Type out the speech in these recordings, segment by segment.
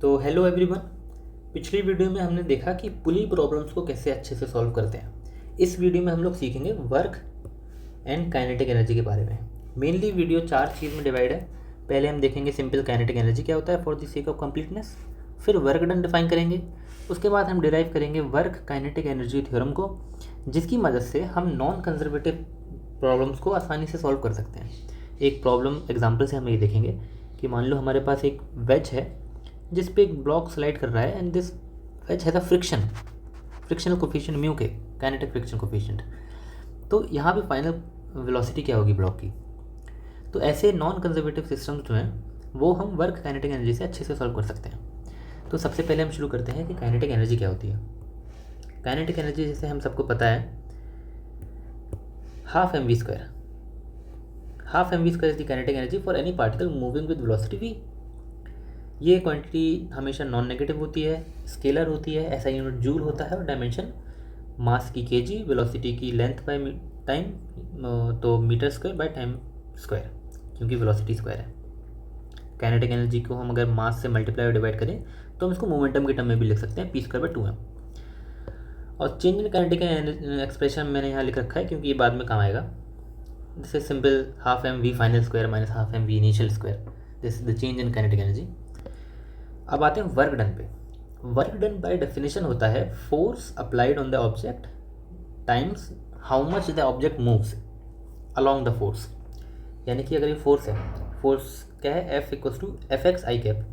तो hello everyone. पिछली video में हमने देखा कि पुली प्रॉब्लम्स को कैसे अच्छे से सॉल्व करते हैं। इस वीडियो में हम लोग सीखेंगे वर्क एंड काइनेटिक एनर्जी के बारे में। मेनली वीडियो 4 चीज़ में डिवाइड है। पहले हम देखेंगे सिंपल काइनेटिक एनर्जी क्या होता है for the sake of completeness, फिर वर्क डन डिफाइन करेंगे, उसके बाद हम डिराइव करेंगे वर्क काइनेटिक एनर्जी थ्योरम को, जिसकी मदद से हम नॉन कंजर्वेटिव प्रॉब्लम्स को आसानी से सॉल्व कर सकते हैं। एक प्रॉब्लम एग्जांपल से हम ये देखेंगे कि मान लो हमारे पास एक वेज है जिस पे एक ब्लॉक स्लाइड कर रहा है and this wedge has a frictional coefficient mu k, kinetic friction coefficient. तो यहाँ पे फाइनल वेलोसिटी क्या होगी ब्लॉक की। तो ऐसे नॉन कंजर्वेटिव सिस्टम्स जो हैं वो हम वर्क काइनेटिक एनर्जी से अच्छे से सॉल्व कर सकते हैं। तो सबसे पहले हम शुरू करते हैं कि काइनेटिक एनर्जी क्या होती है। काइनेटिक एनर्जी जैसे हम सबको पता है half m v square is the kinetic energy for any particle moving with velocity v. ये क्वांटिटी हमेशा नॉन नेगेटिव होती है, स्केलर होती है, ऐसा यूनिट जूल होता है और डायमेंशन मास की केजी, वेलोसिटी की लेंथ बाय टाइम, तो metre square by time square, क्योंकि वेलोसिटी स्क्वायर है। काइनेटिक एनर्जी को हम अगर मास से मल्टीप्लाई और डिवाइड करें तो हम इसको मोमेंटम के टर्म में भी लिख सकते हैं, पी स्क्वायर बाय 2m। और चेंज इन काइनेटिक एक्सप्रेशन मैंने यहाँ लिख रखा है क्योंकि ये बाद में काम आएगा। This is simple half m v final square minus half m v initial square, this is the change in kinetic energy. अब आते हैं वर्क डन पे। वर्क डन बाय डेफिनेशन होता है force applied on the object times how much the object moves along the force. यानी कि अगर ये फोर्स है, फोर्स क्या है, F equals to F x I cap,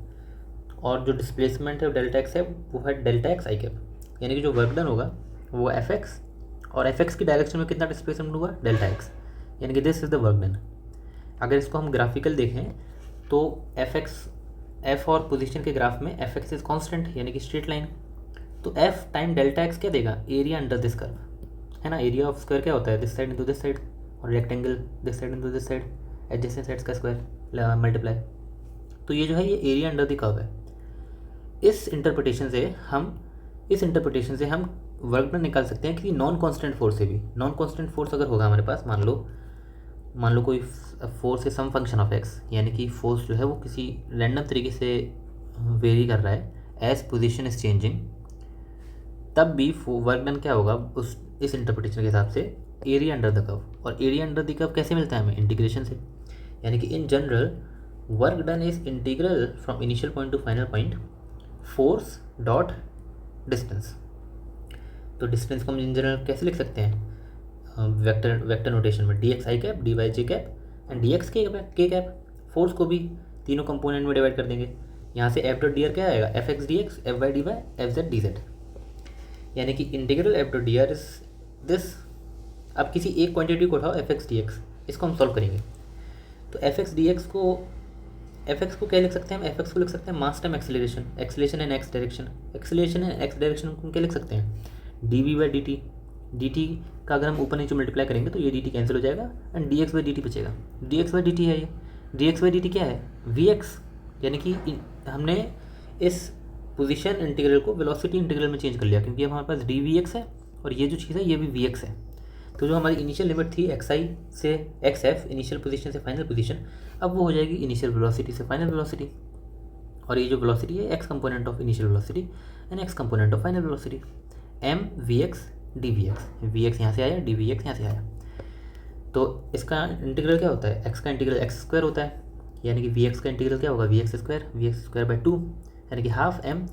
और जो डिस्प्लेसमेंट है डेल्टा एक्स है वो है डेल्टा एक्स आई कैप। यानी कि जो वर्क डन होगा वो एफ एक्स, और एफ एक्स की डायरेक्शन में कितना डिस्प्लेसमेंट होगा, डेल्टा एक्स। यानी कि this is the work done. अगर इसको हम ग्राफिकल देखें तो एफ और पोजीशन के ग्राफ में एफ एक्स इज कॉन्स्टेंट यानी कि स्ट्रेट लाइन। तो एफ टाइम डेल्टा एक्स क्या देगा, एरिया अंडर दिस कर्व, है ना। एरिया ऑफ स्क्वायर क्या होता है, this side into this side, और rectangle this side into this side, adjacent sides का स्क्वायर मल्टीप्लाई। तो ये जो है ये एरिया अंडर द कर्व है। इस इंटरप्रिटेशन से हम वर्क डन निकाल सकते हैं कि नॉन कांस्टेंट फोर्स से भी। नॉन कांस्टेंट फोर्स अगर होगा हमारे पास, मान लो कोई फोर्स है सम फंक्शन ऑफ एक्स, यानी कि फोर्स जो है वो किसी रैंडम तरीके से वेरी कर रहा है एज पोजीशन इज चेंजिंग, तब भी वर्क डन क्या होगा इस इंटरप्रिटेशन के हिसाब से, एरिया अंडर द कर्व। और एरिया अंडर द कर्व कैसे मिलता है हमें, इंटीग्रेशन से। यानी कि in general work done is integral from initial point to final point force dot distance. तो डिस्टेंस को हम इन जनरल कैसे लिख सकते हैं, वेक्टर नोटेशन में d x I cap, d y j cap and D x k cap. फोर्स को भी तीनों कंपोनेंट में डिवाइड कर देंगे। यहाँ से एफ डॉट डी आर क्या आएगा, F x d x, F y d y, F z d z. यानी कि integral F dot d r is this. अब किसी एक क्वांटिटी को उठाओ एफ एक्स डी एक्स, इसको हम सॉल्व करेंगे। तो एफ एक्स डी एक्स को क्या लिख सकते हैं हम, एफ एक्स को लिख सकते हैं mass time acceleration in x direction. Acceleration in x direction को क्या लिख सकते हैं, d v by D t. D t का अगर हम ऊपर नीचे मल्टीप्लाई करेंगे तो ये डी टी कैंसिल हो जाएगा and D X by D T बचेगा। D X by D T है ये, D X by D T क्या है, वी एक्स। यानी कि हमने इस पोजीशन इंटीग्रल को वेलोसिटी इंटीग्रल में चेंज कर लिया, क्योंकि अब हमारे पास डी वी एक्स है और ये जो चीज़ है ये भी वी एक्स है। तो जो हमारी इनिशियल लिमिट थी एक्स आई से एक्स एफ, इनिशियल पोजीशन से फाइनल पोजीशन, अब वो हो जाएगी इनिशियल वेलोसिटी से फाइनल वेलोसिटी। और ये जो वेलोसिटी है x component of initial velocity and x component of final velocity, m v x d v x. V x यहाँ से आया, डी वी एक्स यहाँ से आया। तो इसका इंटीग्रल क्या होता है, एक्स का इंटीग्रल एक्स स्क्वायर होता है, यानी कि वी एक्स का इंटीग्रल क्या होगा, वी एक्स स्क्वायर बाई 2, यानी कि half m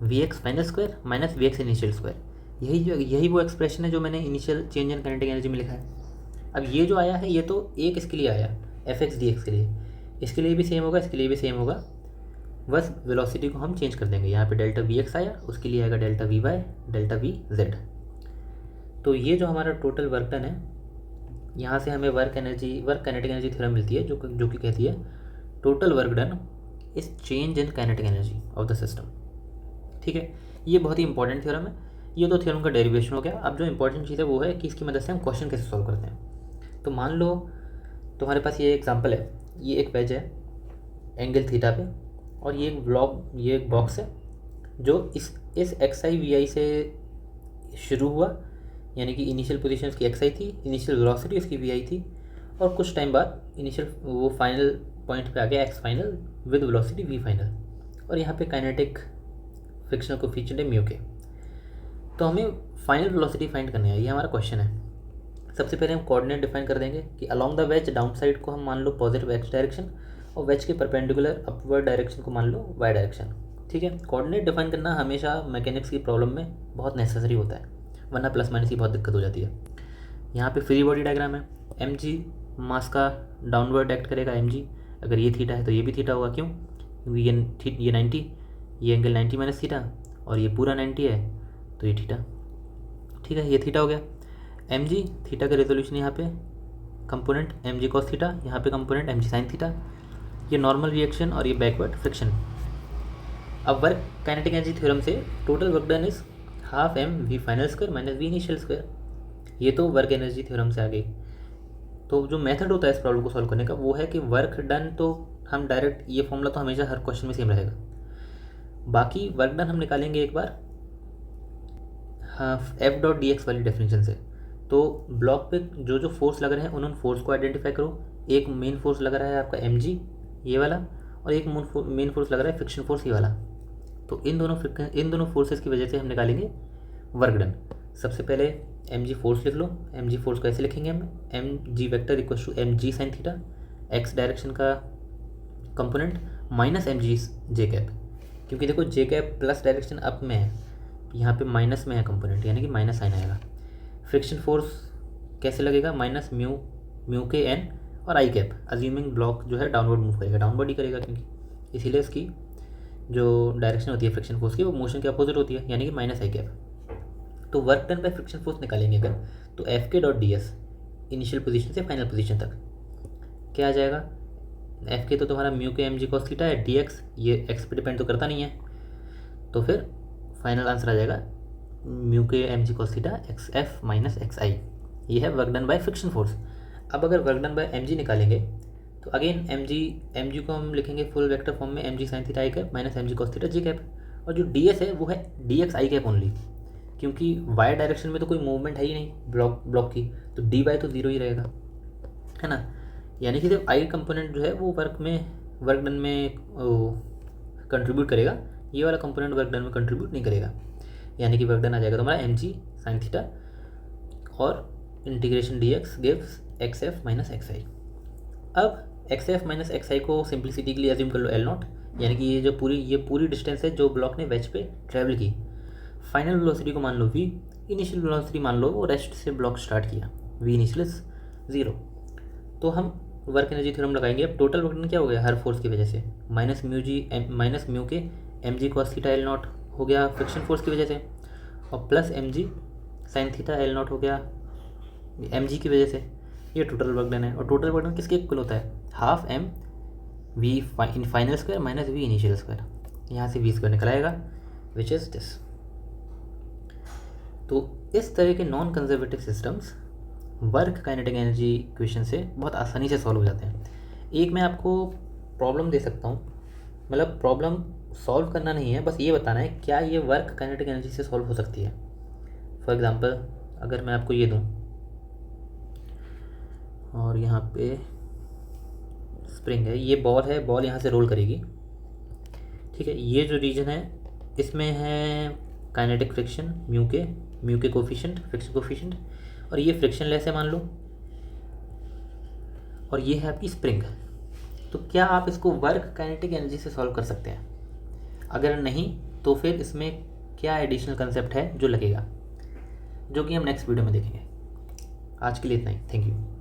v x final square minus v x initial square. यही वो एक्सप्रेशन है जो मैंने initial change in kinetic energy में लिखा है। अब ये जो आया है ये तो एक इसके लिए आया, एफ एक्स डी एक्स के लिए, इसके लिए भी सेम होगा, इसके लिए भी सेम होगा, बस वेलोसिटी को हम चेंज कर देंगे। यहाँ पे डेल्टा वी एक्स आया, उसके लिए आएगा delta v y, delta v z. तो ये जो हमारा टोटल वर्क डन है, यहाँ से हमें वर्क काइनेटिक एनर्जी थ्योरम मिलती है जो कि कहती है total work done is change in kinetic energy of the system. ठीक है, ये बहुत ही इंपॉर्टेंट थ्योरम है। ये तो थ्योरम का डेरिवेशन हो गया। अब जो इंपॉर्टेंट चीज़ है वो है कि इसकी मदद से हम क्वेश्चन कैसे सॉल्व करते हैं। तो मान लो तुम्हारे पास ये एग्जाम्पल है, ये एक वेज है एंगल थीटा पे, और ये एक बॉक्स है जो इस एक्स आई वी आई से शुरू हुआ, यानी कि इनिशियल पोजीशन इसकी एक्स आई थी, इनिशियल वेलोसिटी इसकी वी आई थी, और कुछ टाइम बाद इनिशियल वो फाइनल पॉइंट पे आ गया x final with velocity v final. और यहाँ पे काइनेटिक फ्रिक्शनल कोफिशिएंट है म्यू के। तो हमें फाइनल वेलोसिटी फाइंड करनी है, ये हमारा क्वेश्चन है। सबसे पहले हम कोऑर्डिनेट डिफाइन कर देंगे कि along the ways down side को हम मान लो पॉजिटिव एक्स डायरेक्शन और वेज के परपेंडिकुलर अपवर्ड डायरेक्शन को मान लो वाई डायरेक्शन। ठीक है, कोऑर्डिनेट डिफाइन करना हमेशा मैकेनिक्स की प्रॉब्लम में बहुत नेसेसरी होता है, वरना प्लस माइनस की बहुत दिक्कत हो जाती है। यहाँ पे फ्री बॉडी डायग्राम है, एम जी मास का डाउनवर्ड एक्ट करेगा एम जी, अगर ये थीटा है तो ये भी थीटा होगा, क्यों? क्योंकि ये 90, ये एंगल 90 माइनस थीटा और ये पूरा 90 है तो ये थीटा। ठीक है, ये थीटा हो गया। एम जी थीटा का रेजोल्यूशन यहाँ पे कंपोनेंट एम जी कॉस थीटा, यहाँ पे कंपोनेंट एम जी साइन थीटा, ये नॉर्मल रिएक्शन और ये बैकवर्ड फ्रिक्शन। अब वर्क काइनेटिक एनर्जी थ्योरम से total work done is half m v final square minus v initial square. ये तो वर्क एनर्जी थ्योरम से आ गई। तो जो मेथड होता है इस प्रॉब्लम को सॉल्व करने का वो है कि वर्क डन, तो हम डायरेक्ट ये फॉर्मूला तो हमेशा हर क्वेश्चन में सेम रहेगा। बाकी वर्क डन हम निकालेंगे एक बार हाँ एफ डॉट डी एक्स वाली डेफिनेशन से। तो ब्लॉक पे जो जो फोर्स लग रहे हैं उन्होंने फोर्स को आइडेंटिफाई करो। एक मेन फोर्स लग रहा है आपका एम जी ये वाला, और एक मेन फोर्स लग रहा है फ्रिक्शन फोर्स ये वाला। तो इन दोनों फोर्सेस की वजह से हम निकालेंगे वर्क डन। सबसे पहले एम जी फोर्स लिख लो। एम जी फोर्स को ऐसे लिखेंगे हम, m g vector equal to m ji sine theta x direction का component minus M g j cap, क्योंकि देखो j cap plus direction up में है, यहाँ पे माइनस में है कंपोनेंट, यानी कि माइनस साइन आएगा। फ्रिक्शन फोर्स कैसे लगेगा, माइनस म्यू के एन और आई कैप, अज्यूमिंग ब्लॉक जो है डाउनवर्ड मूव करेगा, डाउनवर्ड ही करेगा क्योंकि इसीलिए इसकी जो डायरेक्शन होती है फ्रिक्शन फोर्स की वो मोशन के अपोजिट होती है, यानी कि माइनस आई कैप। तो work done by friction force निकालेंगे अगर, तो एफ के dot D S initial position से फाइनल पोजीशन तक क्या आ जाएगा। एफ के तो तुम्हारा म्यू के एम जी कॉस थीटा है, डी एक्स ये एक्स पे डिपेंड तो करता नहीं है, तो फिर फाइनल आंसर आ जाएगा म्यू के M G cos theta X F minus X I. ये है work done by friction force. अब अगर work done by M G निकालेंगे तो अगेन एम जी को हम लिखेंगे फुल वेक्टर फॉर्म में, M ji sine theta I cap minus M G cos theta G cap, और जो डी एस है वो है डी एक्स आई कैप ओनली, क्योंकि वाई डायरेक्शन में तो कोई मूवमेंट है ही नहीं ब्लॉक की, तो डी वाई तो जीरो ही रहेगा, है ना। यानी कि जब आई कंपोनेंट जो है वो वर्क डन में कंट्रीब्यूट करेगा, ये वाला कंपोनेंट वर्क डन में कंट्रीब्यूट नहीं करेगा, यानी कि वर्क डन आ जाएगा तुम्हारा एम जी साइन थीटा और integration D X gives X F minus X I. अब X F minus X I को सिंप्लिसिटी के लिए अज्यूम कर लो एल नॉट, यानी कि ये पूरी डिस्टेंस है जो ब्लॉक ने वेज पे ट्रैवल की। फाइनल वेलोसिटी को मान लो वी, इनिशियल वेलोसिटी मान लो वो रेस्ट से ब्लॉक स्टार्ट किया, वी इनिशियल इज 0। तो हम वर्क एनर्जी थ्योरम लगाएंगे। अब टोटल वर्क डन क्या हो गया हर फोर्स की वजह से, माइनस म्यू के M G cos theta l naught हो गया फ्रिक्शन फोर्स की वजह से, और प्लस एम जी साइन थीटा एल नॉट हो गया एम जी की वजह से। ये टोटल वर्क डन है, और टोटल वर्क डन किसके इक्वल होता है, half m v in final square minus v initial square, यहाँ से वी स्क्वायर निकल आएगा विच इज़ दिस। तो इस तरह के non conservative systems work kinetic energy equation से बहुत आसानी से सॉल्व हो जाते हैं। एक मैं आपको प्रॉब्लम दे सकता हूँ, मतलब प्रॉब्लम सॉल्व करना नहीं है, बस ये बताना है क्या ये वर्क काइनेटिक एनर्जी से सॉल्व हो सकती है। फॉर एग्जांपल अगर मैं आपको ये दूँ और यहाँ पे स्प्रिंग है, ये बॉल है, बॉल यहाँ से रोल करेगी, ठीक है। ये जो रीजन है इसमें है काइनेटिक फ्रिक्शन म्यू के कोफिशिएंट फ्रिक्शन कोफिशिएंट, और ये फ्रिक्शनलेस है मान लो, और ये है आपकी स्प्रिंग। तो क्या आप इसको वर्क काइनेटिक एनर्जी से सॉल्व कर सकते हैं? अगर नहीं तो फिर इसमें क्या एडिशनल कंसेप्ट है जो लगेगा, जो कि हम नेक्स्ट वीडियो में देखेंगे। आज के लिए इतना ही, थैंक यू।